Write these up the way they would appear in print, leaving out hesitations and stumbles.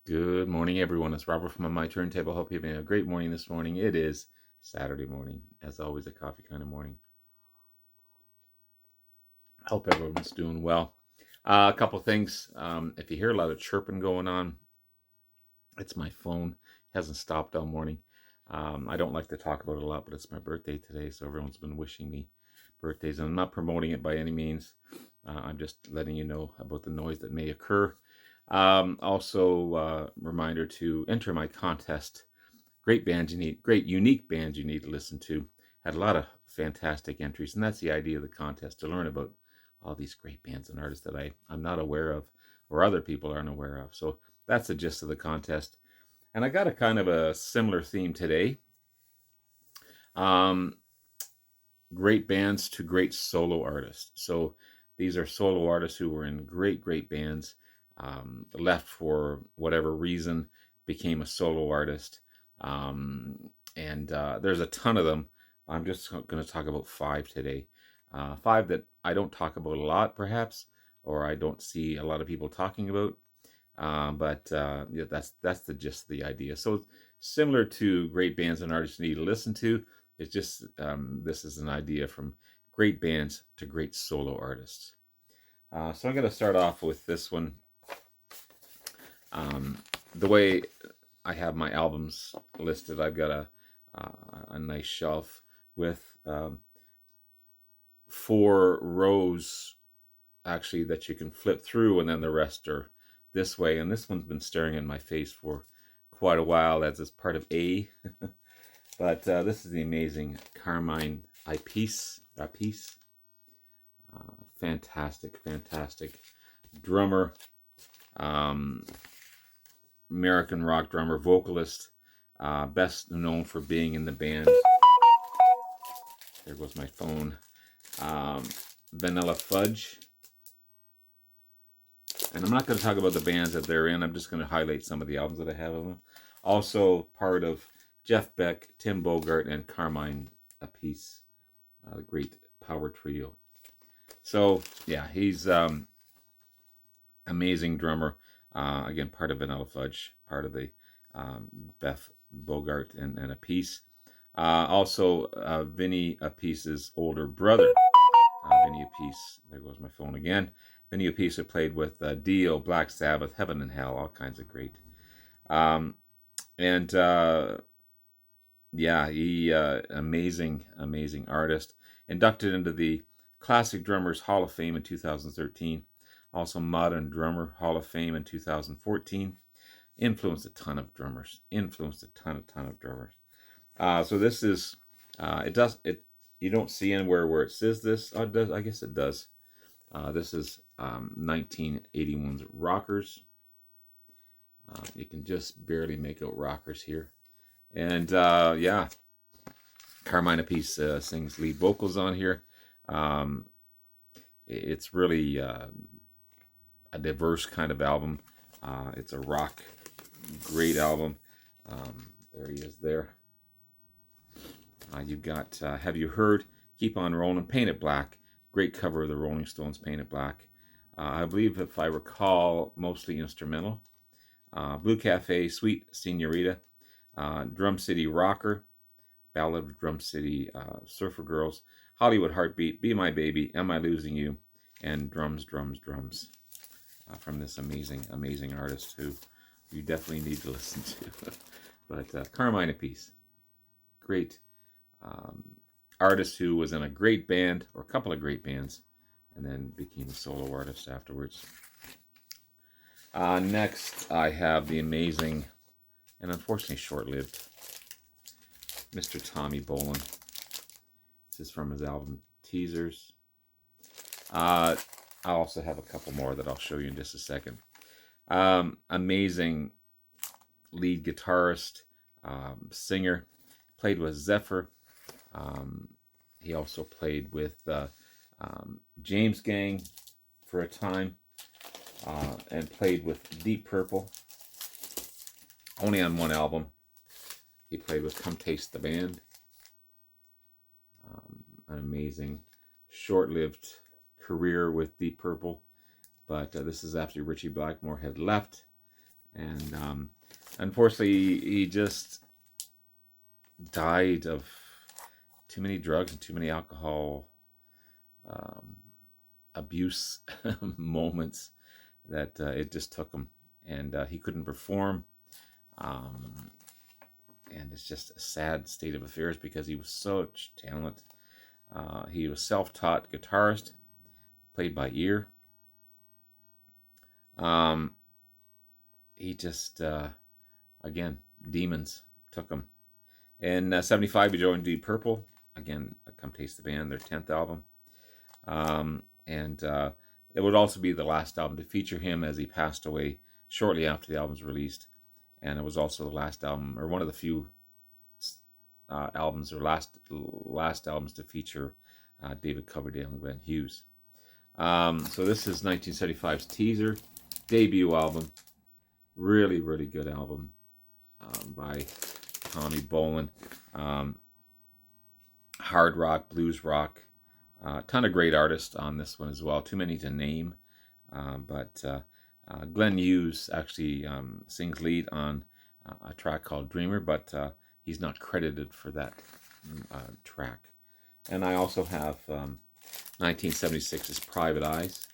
Good morning, everyone. It's Robert from My Turntable. Hope you're having a great morning this morning. It is Saturday morning, as always, a coffee kind of morning. Hope everyone's doing well. A couple things. If you hear a lot of chirping going on, it's my phone. Hasn't stopped all morning. I don't like to talk about it a lot, but it's my birthday today, so everyone's been wishing me birthdays. And I'm not promoting it by any means. I'm just letting you know about the noise that may occur. Reminder to enter my contest. Great bands you need, great unique bands you need to listen to. Had a lot of fantastic entries, and that's the idea of the contest, to learn about all these great bands and artists that I'm not aware of or other people aren't aware of. So that's the gist of the contest. And I got a kind of a similar theme today. Um, Great bands to great solo artists. So these are solo artists who were in great bands, left for whatever reason, became a solo artist. There's a ton of them. I'm just going to talk about five today. Five that I don't talk about a lot, perhaps, or I don't see a lot of people talking about. Yeah, that's the gist of the idea. So similar to great bands and artists you need to listen to, it's just this is an idea from great bands to great solo artists. So I'm going to start off with this one. The way I have my albums listed, I've got a nice shelf with 4 rows actually that you can flip through, and then the rest are this way. And this one's been staring in my face for quite a while as it's part of A. But this is the amazing Carmine Appice. Fantastic drummer, American rock drummer, vocalist, best known for being in the band. There goes my phone. Vanilla Fudge. And I'm not going to talk about the bands that they're in. I'm just going to highlight some of the albums that I have of them. Also part of Jeff Beck, Tim Bogart, and Carmine Appice, the great power trio. So yeah, he's amazing drummer. Again, part of Vanilla Fudge, part of the Beth Bogart and Appice. Vinny Appice's older brother. Vinny Appice, there goes my phone again. Vinny Appice had played with Dio, Black Sabbath, Heaven and Hell, all kinds of great. He amazing artist. Inducted into the Classic Drummers Hall of Fame in 2013. Also Modern Drummer Hall of Fame in 2014. Influenced a ton of drummers. So this is, you don't see anywhere where it says this. Oh, it does. I guess it does. This is 1981's Rockers. You can just barely make out Rockers here. And Carmine Appice sings lead vocals on here. It's really a diverse kind of album. It's a rock, great album. There he is there. You've got Have You Heard, Keep On Rolling, Paint It Black. Great cover of the Rolling Stones, Paint It Black. I believe, if I recall, mostly instrumental. Blue Cafe, Sweet Senorita. Drum City Rocker, Ballad of Drum City, Surfer Girls, Hollywood Heartbeat, Be My Baby, Am I Losing You, and Drums from this amazing artist who you definitely need to listen to. But Carmine Appice, great artist who was in a great band, or a couple of great bands, and then became a solo artist afterwards. Next, I have the amazing, and unfortunately short-lived, Mr. Tommy Bolin. This is from his album Teasers. I also have a couple more that I'll show you in just a second. Amazing lead guitarist, singer. Played with Zephyr. He also played with James Gang for a time, and played with Deep Purple. Only on one album. He played with Come Taste the Band. An amazing, short-lived career with Deep Purple. But this is after Richie Blackmore had left. And unfortunately, he just died of too many drugs and too many alcohol um, abuse moments that it just took him, and he couldn't perform. Um, and it's just a sad state of affairs because he was such talent. He was self-taught guitarist, played by ear. Um, he just, again, demons took him. In 75, he joined Deep Purple. Again, Come Taste the Band, their 10th album. And it would also be the last album to feature him, as he passed away shortly after the album was released. And it was also the last album, or one of the few albums, or last albums to feature David Coverdale and Glenn Hughes. So this is 1975's Teaser, debut album. Really, really good album by Tommy Bolin. Hard rock, blues rock. A ton of great artists on this one as well. Too many to name. But Glenn Hughes actually sings lead on a track called Dreamer, but he's not credited for that track. And I also have 1976's Private Eyes.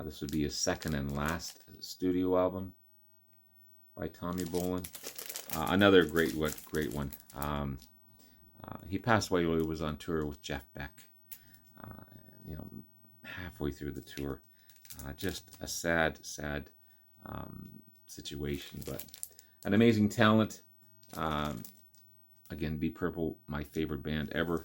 This would be his second and last studio album by Tommy Bolin. Another great one. He passed away while he was on tour with Jeff Beck. Halfway through the tour. Just a sad situation, but an amazing talent. Again, Deep Purple, my favorite band ever.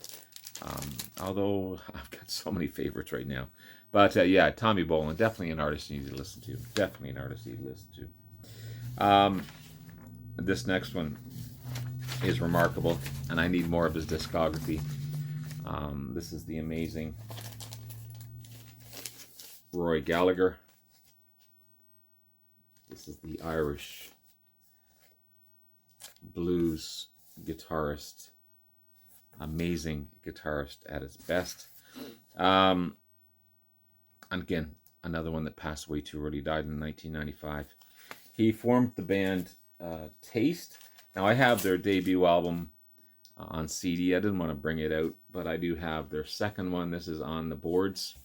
Although I've got so many favorites right now. But yeah, Tommy Bolin, definitely an artist you need to listen to. Definitely an artist you need to listen to. This next one is remarkable, and I need more of his discography. This is the amazing Rory Gallagher. This is the Irish blues guitarist. Amazing guitarist at his best. And again, another one that passed away too early, died in 1995. He formed the band Taste. Now, I have their debut album on CD. I didn't want to bring it out, but I do have their second one. This is On the Boards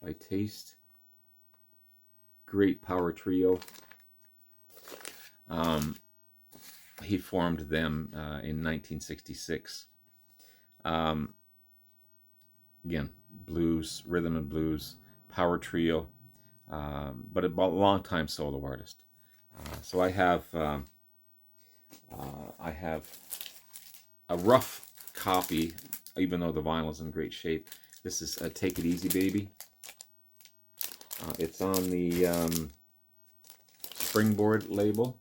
by Taste. Great power trio. He formed them in 1966. Again, blues, rhythm and blues, power trio, but a long-time solo artist. So I have a rough copy, even though the vinyl is in great shape. This is Take It Easy, Baby. It's on the Springboard label.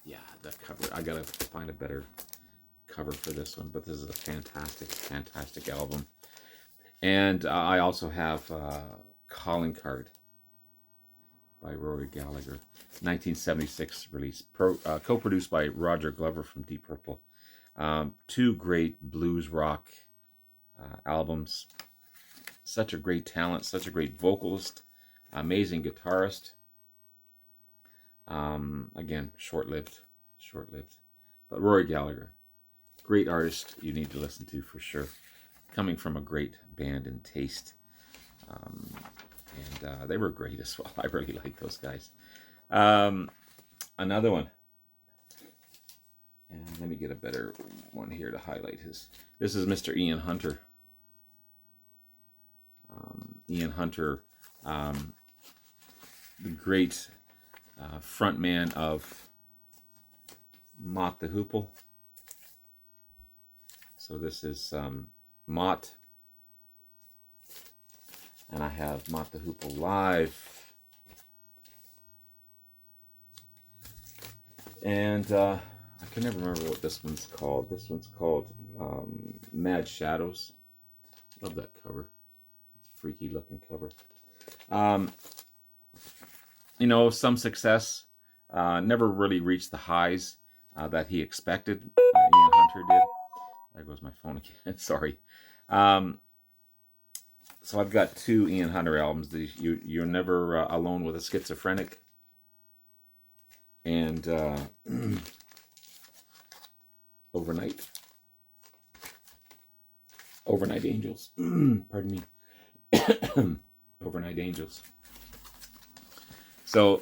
Yeah, the cover, I gotta find a better cover for this one, but this is a fantastic album. And I also have Calling Card by Rory Gallagher, 1976 release, co-produced by Roger Glover from Deep Purple. Two great blues rock albums. Such a great talent, such a great vocalist, amazing guitarist. Again, short-lived. But Rory Gallagher, great artist you need to listen to for sure. Coming from a great band in Taste. And they were great as well. I really like those guys. Another one. And let me get a better one here to highlight his. This is Mr. Ian Hunter. Ian Hunter, the great frontman of Mott the Hoople. So this is Mott, and I have Mott the Hoople live, and I can never remember what this one's called. This one's called Mad Shadows. Love that cover. It's a freaky looking cover. Some success. Never really reached the highs that he expected. Ian Hunter did. There goes my phone again. Sorry. So I've got 2 Ian Hunter albums. You're Never Alone with a Schizophrenic, and Overnight Angels. Pardon me. Overnight Angels. So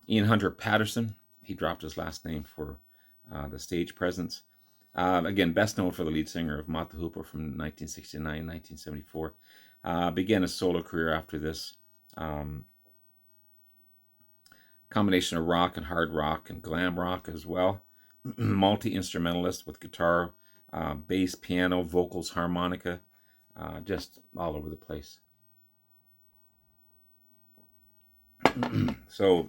Ian Hunter Patterson, he dropped his last name for the stage presence. Again, best known for the lead singer of Mott the Hoople from 1969 1974. Began a solo career after this. Combination of rock and hard rock and glam rock as well. Multi-instrumentalist with guitar, bass, piano, vocals, harmonica, just all over the place. So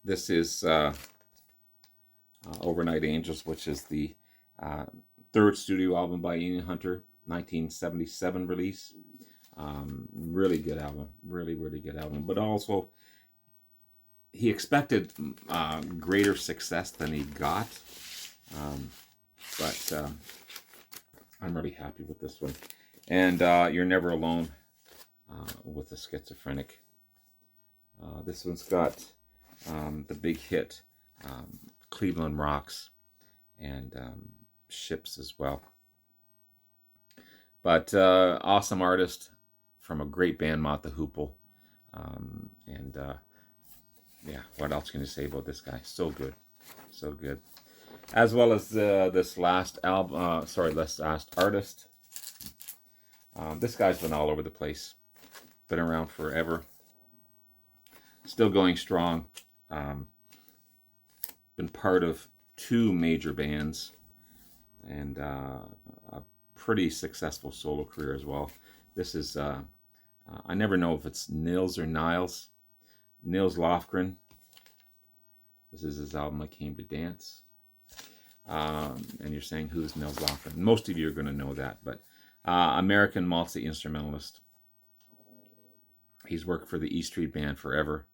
this is Overnight Angels, which is the 3rd studio album by Ian Hunter, 1977 release. Really good album, really good album. But also, he expected greater success than he got. But I'm really happy with this one. And You're Never Alone with a Schizophrenic. This one's got the big hit, Cleveland Rocks, and Ships as well. But awesome artist from a great band, Mott the Hoople. Yeah, what else can you say about this guy? So good, so good. As well as this last album, this last artist. This guy's been all over the place, been around forever, still going strong. Been part of 2 major bands, and a pretty successful solo career as well. This is, I never know if it's Nils or Niles. Nils Lofgren. This is his album, I Came to Dance. And you're saying, who's Nils Lofgren? Most of you are going to know that, but American multi-instrumentalist. He's worked for the E Street Band forever,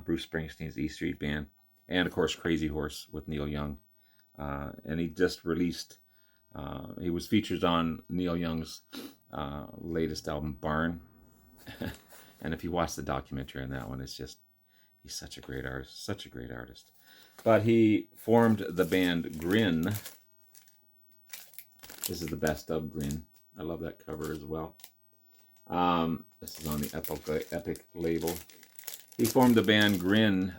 Bruce Springsteen's E Street Band, and of course Crazy Horse with Neil Young. And he just released, he was featured on Neil Young's latest album, Barn. And if you watch the documentary on that one, it's just, he's such a great artist, such a great artist. But he formed the band Grin. This is the best of Grin. I love that cover as well. This is on the Epic label. He formed the band Grin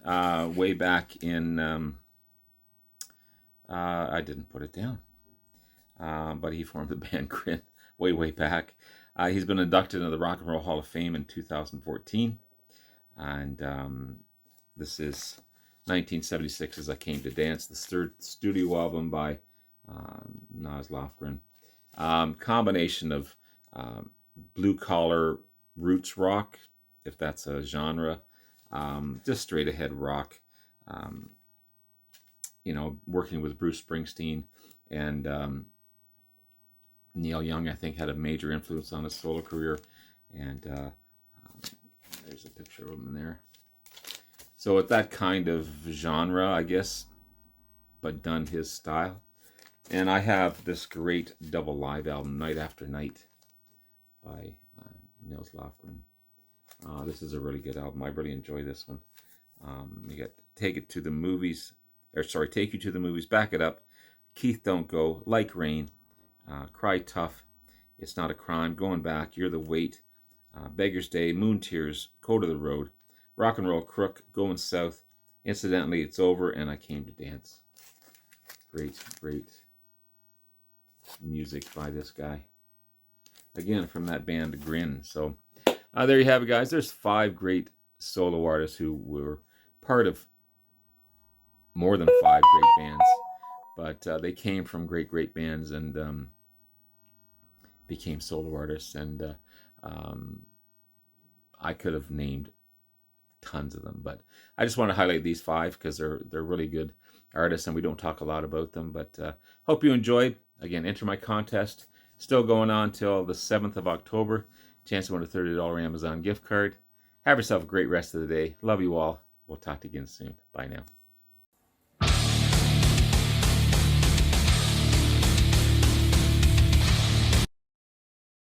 way back in, I didn't put it down, but he formed the band Grin way back. He's been inducted into the Rock and Roll Hall of Fame in 2014. And this is 1976 as I Came to Dance, the 3rd studio album by Nas Lofgren. Combination of blue-collar roots rock, if that's a genre, just straight-ahead rock. You know, working with Bruce Springsteen and Neil Young, I think, had a major influence on his solo career. And there's a picture of him there. So with that kind of genre, I guess, but done his style. And I have this great double live album, Night After Night, by Nils Lofgren. This is a really good album. I really enjoy this one. You got Take You to the Movies, Back It Up, Keith Don't Go, Like Rain, Cry Tough, It's Not a Crime, Going Back, You're the Weight, Beggar's Day, Moon Tears, Code of the Road, Rock and Roll Crook, Going South, Incidentally It's Over, and I Came to Dance. Great music by this guy. Again, from that band Grin. So there you have it, guys. There's 5 great solo artists who were part of more than 5 great bands, but they came from great bands and became solo artists. And I could have named tons of them, but I just want to highlight these 5 because they're really good artists and we don't talk a lot about them. But hope you enjoyed. Again, enter my contest. Still going on till the 7th of October. Chance to win a $30 Amazon gift card. Have yourself a great rest of the day. Love you all. We'll talk to you again soon. Bye now.